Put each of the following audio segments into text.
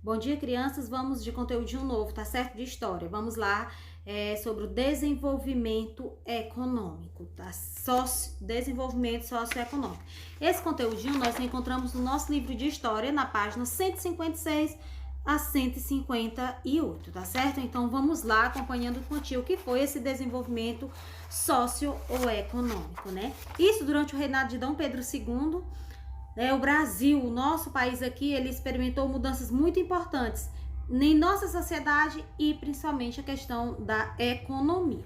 Bom dia, crianças. Vamos de conteúdo novo, tá certo? De história. Vamos lá, sobre o desenvolvimento econômico, tá? Desenvolvimento socioeconômico. Esse conteúdinho nós encontramos no nosso livro de história, na página 156 a 158, tá certo? Então vamos lá acompanhando contigo o que foi esse desenvolvimento socioeconômico, né? Isso durante o reinado de Dom Pedro II. O Brasil, o nosso país aqui, ele experimentou mudanças muito importantes em nossa sociedade e principalmente a questão da economia.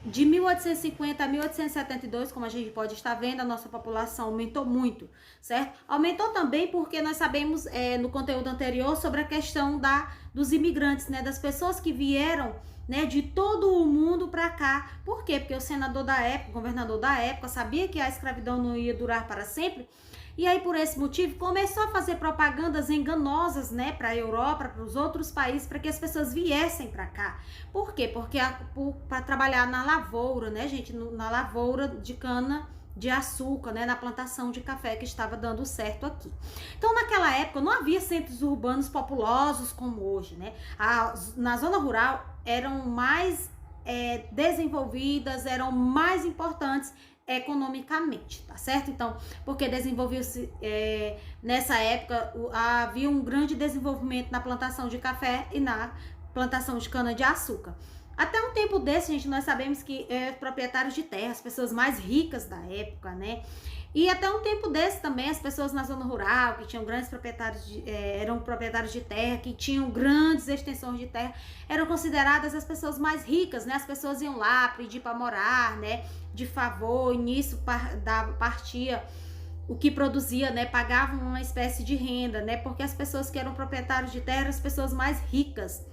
De 1850 a 1872, como a gente pode estar vendo, a nossa população aumentou muito, certo? Aumentou também porque nós sabemos no conteúdo anterior sobre a questão dos imigrantes, né? Das pessoas que vieram, né, de todo o mundo para cá. Por quê? Porque o senador da época, o governador da época, sabia que a escravidão não ia durar para sempre. E aí, por esse motivo, começou a fazer propagandas enganosas, né, para a Europa, para os outros países, para que as pessoas viessem para cá. Por quê? Porque para trabalhar na lavoura, né, gente, na lavoura de cana de açúcar, né, na plantação de café que estava dando certo aqui. Então, naquela época, não havia centros urbanos populosos como hoje, né? Na zona rural eram mais desenvolvidas, eram mais importantes economicamente, tá certo? Então, porque desenvolveu-se nessa época, havia um grande desenvolvimento na plantação de café e na plantação de cana de açúcar. Até um tempo desse, gente, nós sabemos que proprietários de terra, as pessoas mais ricas da época, né? E até um tempo desse também, as pessoas na zona rural, que tinham grandes proprietários, eram proprietários de terra, que tinham grandes extensões de terra, eram consideradas as pessoas mais ricas, né? As pessoas iam lá pedir para morar, né? De favor, e nisso partia o que produzia, né? Pagavam uma espécie de renda, né? Porque as pessoas que eram proprietários de terra eram as pessoas mais ricas.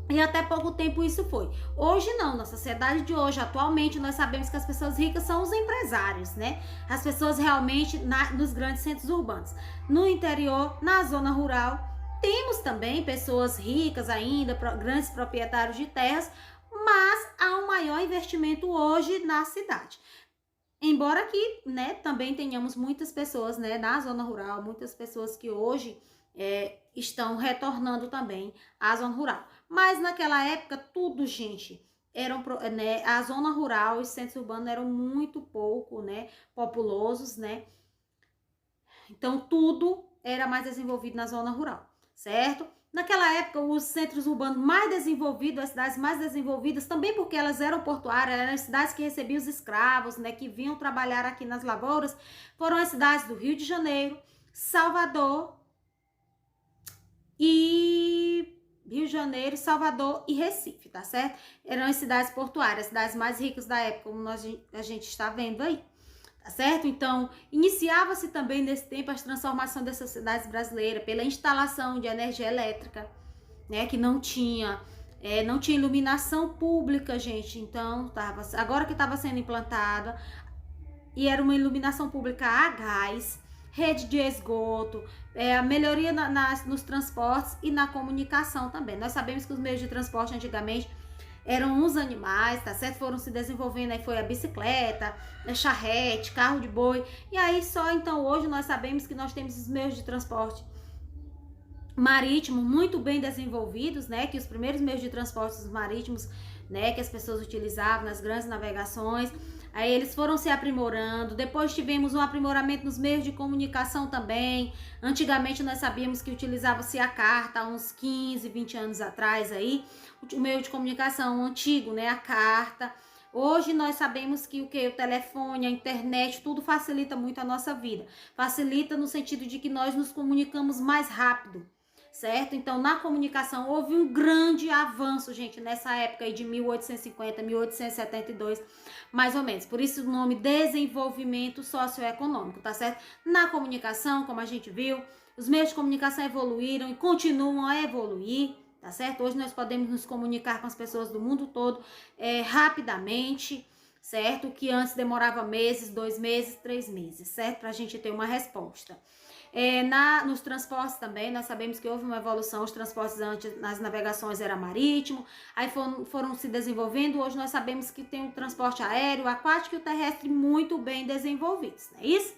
E até pouco tempo isso foi. Hoje não, na sociedade de hoje, atualmente, nós sabemos que as pessoas ricas são os empresários, né? As pessoas realmente nos grandes centros urbanos. No interior, na zona rural, temos também pessoas ricas ainda, grandes proprietários de terras, mas há um maior investimento hoje na cidade. Embora aqui, né, também tenhamos muitas pessoas, né, na zona rural, muitas pessoas que hoje estão retornando também à zona rural. Mas naquela época, tudo, gente, né, a zona rural e os centros urbanos eram muito pouco, né, populosos, né? Então, tudo era mais desenvolvido na zona rural, certo? Naquela época, os centros urbanos mais desenvolvidos, as cidades mais desenvolvidas, também porque elas eram portuárias, eram as cidades que recebiam os escravos, né, que vinham trabalhar aqui nas lavouras, foram as cidades do Rio de Janeiro, Salvador Salvador e Recife, tá certo? Eram as cidades portuárias, as cidades mais ricas da época, como a gente está vendo aí. Tá certo? Então, iniciava-se também nesse tempo a transformação dessas cidades brasileiras pela instalação de energia elétrica, né? Que não tinha iluminação pública, gente. Então, agora que estava sendo implantada, e era uma iluminação pública a gás, rede de esgoto, a melhoria nos transportes e na comunicação também. Nós sabemos que os meios de transporte antigamente eram os animais, tá certo? Foram se desenvolvendo, aí foi a bicicleta, a charrete, carro de boi, e aí só então hoje nós sabemos que nós temos os meios de transporte marítimo muito bem desenvolvidos, né? Que os primeiros meios de transporte marítimos, né, que as pessoas utilizavam nas grandes navegações, aí eles foram se aprimorando. Depois tivemos um aprimoramento nos meios de comunicação também. Antigamente nós sabíamos que utilizava-se a carta há uns 15, 20 anos atrás aí, o meio de comunicação antigo, né, a carta. Hoje nós sabemos que o telefone, a internet, tudo facilita muito a nossa vida. Facilita no sentido de que nós nos comunicamos mais rápido, certo? Então, na comunicação houve um grande avanço, gente, nessa época aí de 1850, 1872, mais ou menos. Por isso o nome desenvolvimento socioeconômico, tá certo? Na comunicação, como a gente viu, os meios de comunicação evoluíram e continuam a evoluir, tá certo? Hoje nós podemos nos comunicar com as pessoas do mundo todo rapidamente, certo? Que antes demorava meses, 2 meses, 3 meses, certo? Pra gente ter uma resposta. Nos transportes também, nós sabemos que houve uma evolução, os transportes antes, nas navegações era marítimo, aí foram se desenvolvendo, hoje nós sabemos que tem o transporte aéreo, aquático e o terrestre muito bem desenvolvidos, não é isso?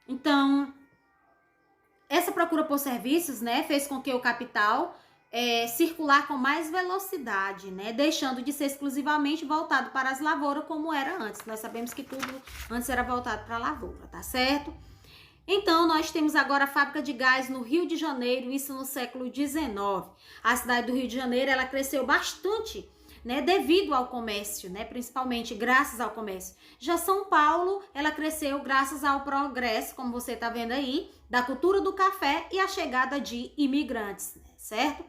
Então, essa procura por serviços, né, fez com que o capital circular com mais velocidade, né, deixando de ser exclusivamente voltado para as lavouras como era antes. Nós sabemos que tudo antes era voltado para a lavoura, tá certo? Então, nós temos agora a fábrica de gás no Rio de Janeiro, isso no século XIX. A cidade do Rio de Janeiro, ela cresceu bastante, né, devido ao comércio, né, principalmente graças ao comércio. Já São Paulo, ela cresceu graças ao progresso, como você está vendo aí, da cultura do café e a chegada de imigrantes, né, certo?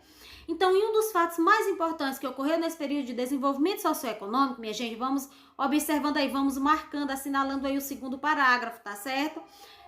Então, em um dos fatos mais importantes que ocorreu nesse período de desenvolvimento socioeconômico, minha gente, vamos observando aí, vamos marcando, assinalando aí o segundo parágrafo, tá certo?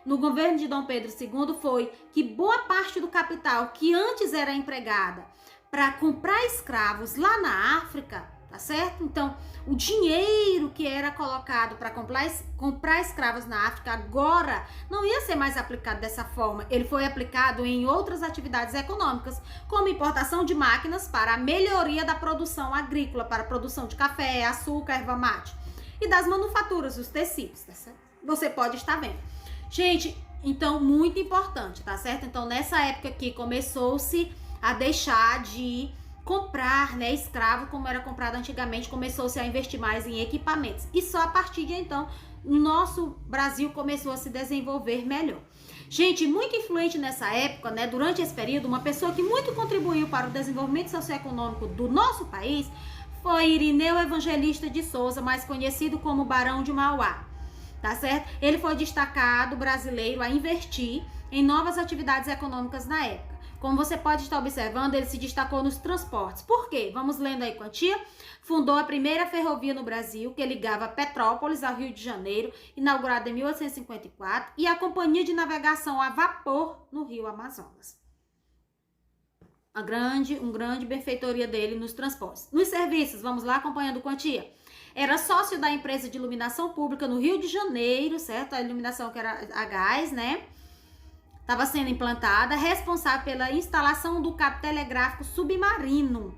No governo de Dom Pedro II foi que boa parte do capital que antes era empregada para comprar escravos lá na África, tá certo? Então, o dinheiro que era colocado para comprar escravos na África agora não ia ser mais aplicado dessa forma. Ele foi aplicado em outras atividades econômicas, como importação de máquinas para a melhoria da produção agrícola, para a produção de café, açúcar, erva mate e das manufaturas, os tecidos, tá certo? Você pode estar vendo. Gente, então, muito importante, tá certo? Então, nessa época aqui, começou-se a deixar de comprar, né, escravo como era comprado antigamente, começou-se a investir mais em equipamentos. E só a partir de então, o nosso Brasil começou a se desenvolver melhor. Gente, muito influente nessa época, né, durante esse período, uma pessoa que muito contribuiu para o desenvolvimento socioeconômico do nosso país foi Irineu Evangelista de Souza, mais conhecido como Barão de Mauá, tá certo? Ele foi destacado brasileiro a investir em novas atividades econômicas na época. Como você pode estar observando, ele se destacou nos transportes. Por quê? Vamos lendo aí quantia. Fundou a primeira ferrovia no Brasil, que ligava Petrópolis ao Rio de Janeiro, inaugurada em 1854, e a Companhia de Navegação a Vapor no Rio Amazonas. Um grande benfeitoria dele nos transportes. Nos serviços, vamos lá acompanhando quantia. Era sócio da empresa de iluminação pública no Rio de Janeiro, certo? A iluminação que era a gás, né? Estava sendo implantada, responsável pela instalação do cabo telegráfico submarino,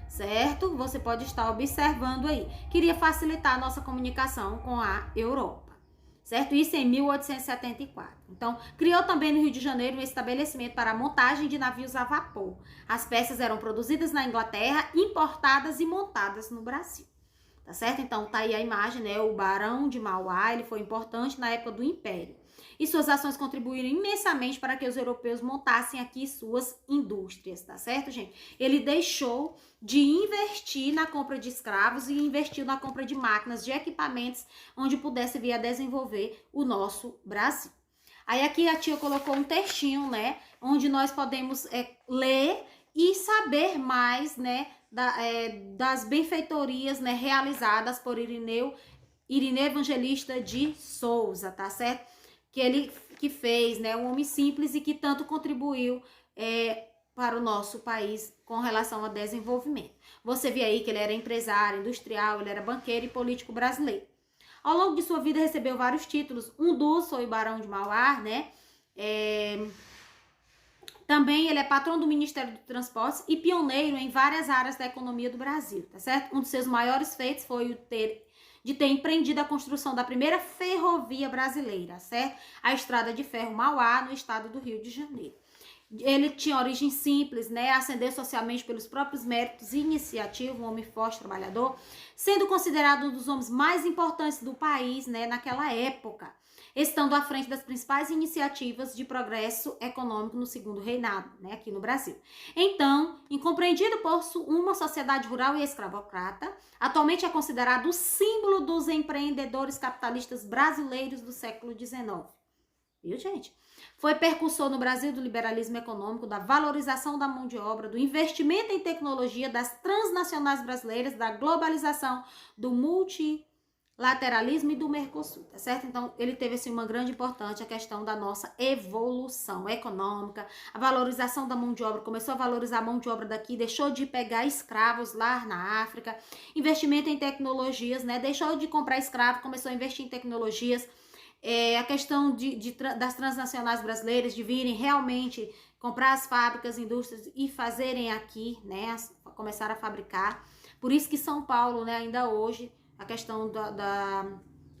certo? Você pode estar observando aí. Queria facilitar a nossa comunicação com a Europa, certo? Isso em 1874. Então, criou também no Rio de Janeiro um estabelecimento para a montagem de navios a vapor. As peças eram produzidas na Inglaterra, importadas e montadas no Brasil. Tá certo? Então, tá aí a imagem, né? O Barão de Mauá, ele foi importante na época do Império. E suas ações contribuíram imensamente para que os europeus montassem aqui suas indústrias, tá certo, gente? Ele deixou de investir na compra de escravos e investiu na compra de máquinas, de equipamentos, onde pudesse vir a desenvolver o nosso Brasil. Aí aqui a tia colocou um textinho, né? Onde nós podemos ler e saber mais, né? Das benfeitorias, né, realizadas por Irineu Evangelista de Souza, tá certo? Que ele que fez, né, um homem simples e que tanto contribuiu para o nosso país com relação ao desenvolvimento. Você vê aí que ele era empresário, industrial, ele era banqueiro e político brasileiro. Ao longo de sua vida recebeu vários títulos, um dos foi o Barão de Mauá, né? Também ele é patrão do Ministério do Transportes e pioneiro em várias áreas da economia do Brasil, tá certo? Um dos seus maiores feitos foi de ter empreendido a construção da primeira ferrovia brasileira, certo? A Estrada de Ferro Mauá, no estado do Rio de Janeiro. Ele tinha origem simples, né? Ascendeu socialmente pelos próprios méritos e iniciativa, um homem forte, trabalhador, sendo considerado um dos homens mais importantes do país, né? Naquela época, estando à frente das principais iniciativas de progresso econômico no segundo reinado, né, aqui no Brasil. Então, incompreendido por uma sociedade rural e escravocrata, atualmente é considerado o símbolo dos empreendedores capitalistas brasileiros do século XIX. Viu, gente? Foi precursor no Brasil do liberalismo econômico, da valorização da mão de obra, do investimento em tecnologia, das transnacionais brasileiras, da globalização, do multilateralismo e do Mercosul, tá certo? Então, ele teve, assim, uma grande importância a questão da nossa evolução econômica, a valorização da mão de obra, começou a valorizar a mão de obra daqui, deixou de pegar escravos lá na África, investimento em tecnologias, né? Deixou de comprar escravo, começou a investir em tecnologias, a questão das transnacionais brasileiras de virem realmente comprar as fábricas, indústrias e fazerem aqui, né? Começar a fabricar. Por isso que São Paulo, né, ainda hoje, a questão da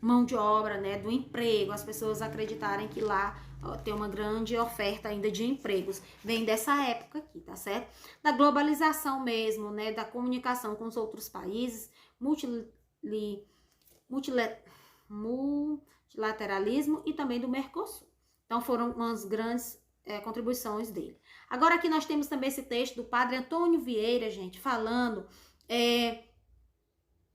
mão de obra, né, do emprego, as pessoas acreditarem que lá tem uma grande oferta ainda de empregos. Vem dessa época aqui, tá certo? Da globalização mesmo, né? Da comunicação com os outros países, multilateralismo e também do Mercosul. Então foram umas grandes contribuições dele. Agora aqui nós temos também esse texto do padre Antônio Vieira, gente, falando...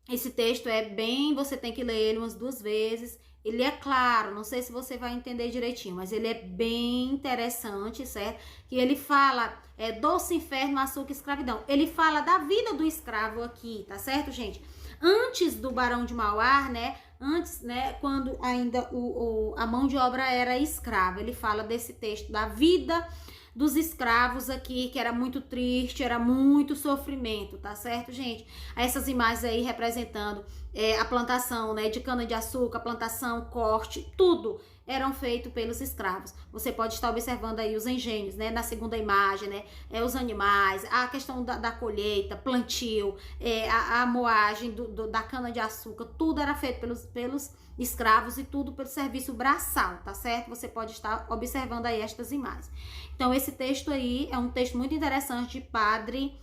esse texto é bem... Você tem que ler ele umas 2 vezes. Ele é claro, não sei se você vai entender direitinho, mas ele é bem interessante, certo? Que ele fala doce inferno, açúcar e escravidão. Ele fala da vida do escravo aqui, tá certo, gente? Antes do Barão de Mauá, né? Antes, né? Quando ainda a mão de obra era escrava. Ele fala desse texto, da vida dos escravos aqui, que era muito triste, era muito sofrimento, tá certo, gente? Essas imagens aí representando a plantação, né, de cana-de-açúcar, plantação, corte, tudo eram feitos pelos escravos. Você pode estar observando aí os engenhos, né, na segunda imagem, né, os animais, a questão da colheita, plantio, a moagem da cana-de-açúcar, tudo era feito pelos escravos e tudo pelo serviço braçal, tá certo? Você pode estar observando aí estas imagens. Então, esse texto aí é um texto muito interessante de Padre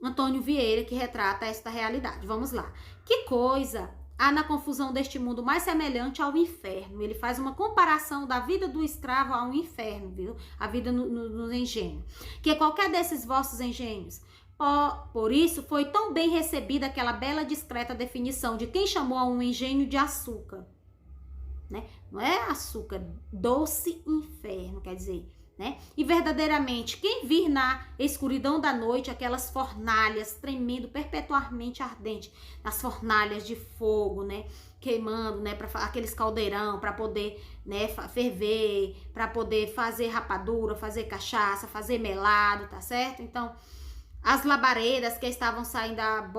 Antônio Vieira, que retrata esta realidade. Vamos lá. Que coisa há na confusão deste mundo mais semelhante ao inferno? Ele faz uma comparação da vida do escravo ao inferno, viu? A vida no engenho. Que qualquer desses vossos engenhos... Por isso foi tão bem recebida aquela bela discreta definição de quem chamou a um engenho de açúcar, né? Não é açúcar, doce inferno, quer dizer, né? E verdadeiramente, quem vir na escuridão da noite aquelas fornalhas tremendo, perpetuamente ardente, nas fornalhas de fogo, né? Queimando, né? Para aqueles caldeirão, para poder, né? Ferver, para poder fazer rapadura, fazer cachaça, fazer melado, tá certo? Então, as labaredas que estavam saindo a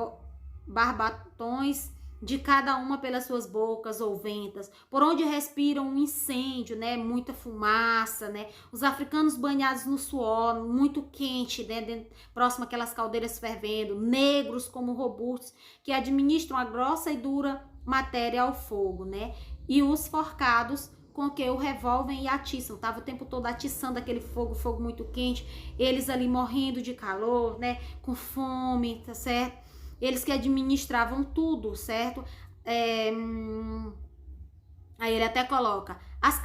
barbatões de cada uma pelas suas bocas ou ventas, por onde respiram um incêndio, né, muita fumaça, né, os africanos banhados no suor, muito quente, né, próximo àquelas caldeiras fervendo, negros como robustos, que administram a grossa e dura matéria ao fogo, né, e os forcados com que o revolvem e atiçam, tava o tempo todo atiçando aquele fogo muito quente, eles ali morrendo de calor, né, com fome, tá certo? Eles que administravam tudo, certo? Aí ele até coloca as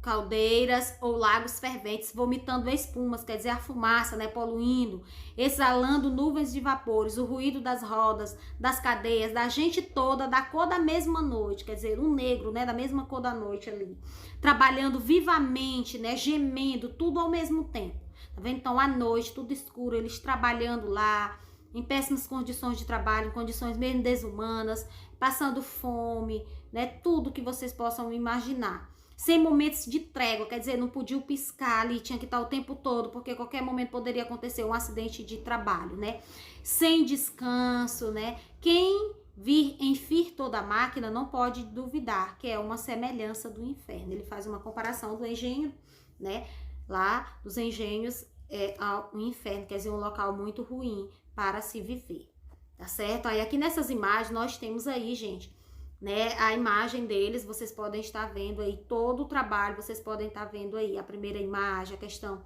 caldeiras ou lagos ferventes vomitando espumas, quer dizer, a fumaça, né, poluindo, exalando nuvens de vapores, o ruído das rodas, das cadeias, da gente toda, da cor da mesma noite, quer dizer, um negro, né, da mesma cor da noite ali, trabalhando vivamente, né, gemendo, tudo ao mesmo tempo, tá vendo? Então, à noite, tudo escuro, eles trabalhando lá, em péssimas condições de trabalho, em condições mesmo desumanas, passando fome, né, tudo que vocês possam imaginar. Sem momentos de trégua, quer dizer, não podia piscar ali, tinha que estar o tempo todo, porque a qualquer momento poderia acontecer um acidente de trabalho, né? Sem descanso, né? Quem vir enfir toda a máquina não pode duvidar que é uma semelhança do inferno. Ele faz uma comparação do engenho, né? Lá dos engenhos ao inferno, quer dizer, um local muito ruim para se viver, tá certo? Aí aqui nessas imagens nós temos aí, gente, né, a imagem deles, vocês podem estar vendo aí todo o trabalho, vocês podem estar vendo aí a primeira imagem, a questão,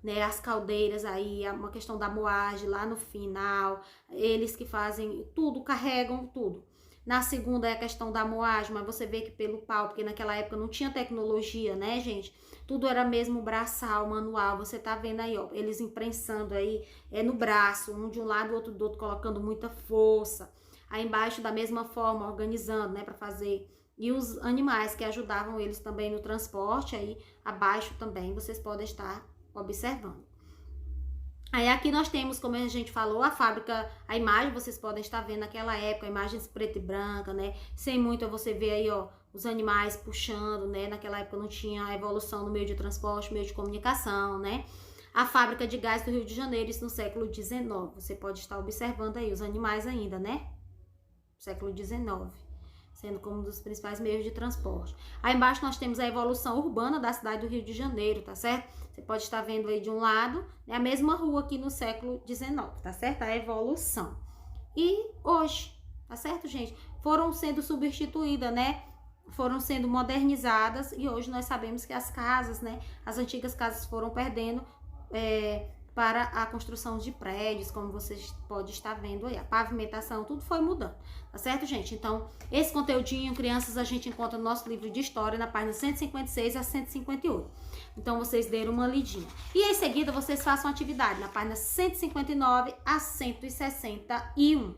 né, as caldeiras aí, uma questão da moagem lá no final, eles que fazem tudo, carregam tudo. Na segunda é a questão da moagem, mas você vê que pelo pau, porque naquela época não tinha tecnologia, né, gente? Tudo era mesmo braçal, manual, você tá vendo aí, ó, eles imprensando aí no braço, um de um lado, o outro do outro, colocando muita força. Aí embaixo da mesma forma, organizando, né, para fazer. E os animais que ajudavam eles também no transporte, aí abaixo também vocês podem estar observando. Aí aqui nós temos, como a gente falou, a fábrica, a imagem, vocês podem estar vendo naquela época, imagens preta e branca, né, sem muito você vê aí, ó, os animais puxando, né, naquela época não tinha a evolução no meio de transporte, meio de comunicação, né. A fábrica de gás do Rio de Janeiro, isso no século XIX, você pode estar observando aí os animais ainda, né. Século XIX, sendo como um dos principais meios de transporte. Aí embaixo nós temos a evolução urbana da cidade do Rio de Janeiro, tá certo? Você pode estar vendo aí de um lado, né, a mesma rua aqui no século XIX, tá certo? A evolução. E hoje, tá certo, gente? Foram sendo substituídas, né? foram sendo modernizadas e hoje nós sabemos que as casas, né, as antigas casas foram perdendo para a construção de prédios, como vocês podem estar vendo aí, a pavimentação, tudo foi mudando, tá certo, gente? Então, esse conteúdinho, crianças, a gente encontra no nosso livro de história, na página 156 a 158. Então, vocês deram uma lidinha. E em seguida, vocês façam atividade na página 159 a 161.